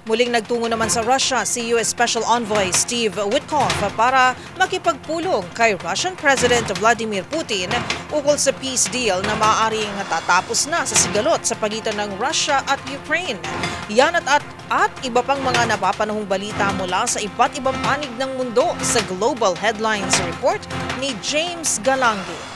Muling nagtungo naman sa Russia si U.S. Special Envoy Steve Witkoff para makipagpulong kay Russian President Vladimir Putin ukol sa peace deal na maaaring tatapos na sa sigalot sa pagitan ng Russia at Ukraine. Yan at iba pang mga napapanahong balita mula sa iba't ibang panig ng mundo sa Global Headlines Report ni James Galangi.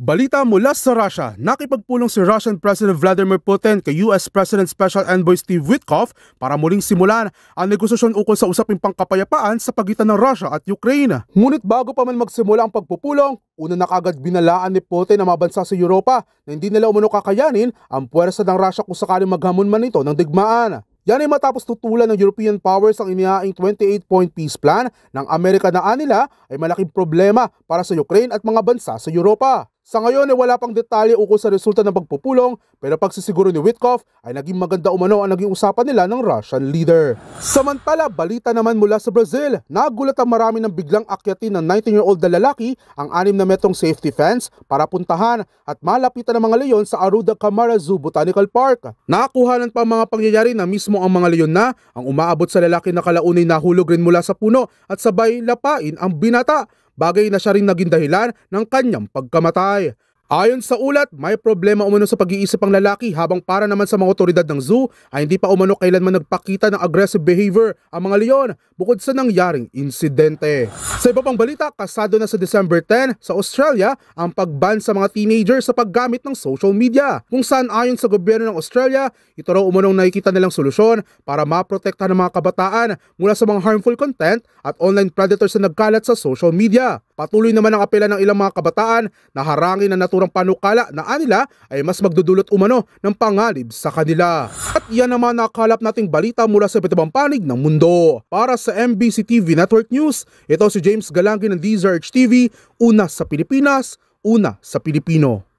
Balita mula sa Russia, nakipagpulong si Russian President Vladimir Putin kay US President Special Envoy Steve Witkoff para muling simulan ang negosasyon ukol sa usaping pangkapayapaan sa pagitan ng Russia at Ukraine. Ngunit bago pa man magsimula ang pagpupulong, una na kagad binalaan ni Putin ang mga bansa sa Europa na hindi nila umano kakayanin ang puwersa ng Russia kung sakaling maghamon man ito ng digmaan. Yan ay matapos tutulan ng European powers ang inihaing 28-point peace plan ng Amerika na anila ay malaking problema para sa Ukraine at mga bansa sa Europa. Sa ngayon ay wala pang detalye ukol sa resulta ng pagpupulong pero pagsisiguro ni Witkoff ay naging maganda umano ang naging usapan nila ng Russian leader. Samantala, balita naman mula sa Brazil, nagulat ang marami ng biglang akyatin ng 19-year-old na lalaki ang 6 na metrong safety fence para puntahan at malapitan ng mga leyon sa Arruda Camara Zoo Botanical Park. Nakakuhanan pa ang mga pangyayari na mismo ang mga leyon na ang umaabot sa lalaki na kalaunay nahulog rin mula sa puno at sabay lapain ang binata. Bagay na siya rin naging dahilan ng kanyang pagkamatay. Ayon sa ulat, may problema umano sa pag-iisip ang lalaki habang para naman sa mga otoridad ng zoo ay hindi pa umano kailanman nagpakita ng aggressive behavior ang mga leyon bukod sa nangyaring insidente. Sa iba pang balita, kasado na sa December 10 sa Australia ang pag-ban sa mga teenagers sa paggamit ng social media. Kung saan ayon sa gobyerno ng Australia, ito raw umanong nakikita nilang solusyon para maprotektahan ng mga kabataan mula sa mga harmful content at online predators na nagkalat sa social media. Patuloy naman ang apela ng ilang mga kabataan na harangin ang naturang panukala na anila ay mas magdudulot umano ng pangalib sa kanila. At yan naman nakalap nating balita mula sa iba't ibang panig ng mundo. Para sa MBC TV Network News, ito si James Galangi ng DZRH TV, una sa Pilipinas, una sa Pilipino.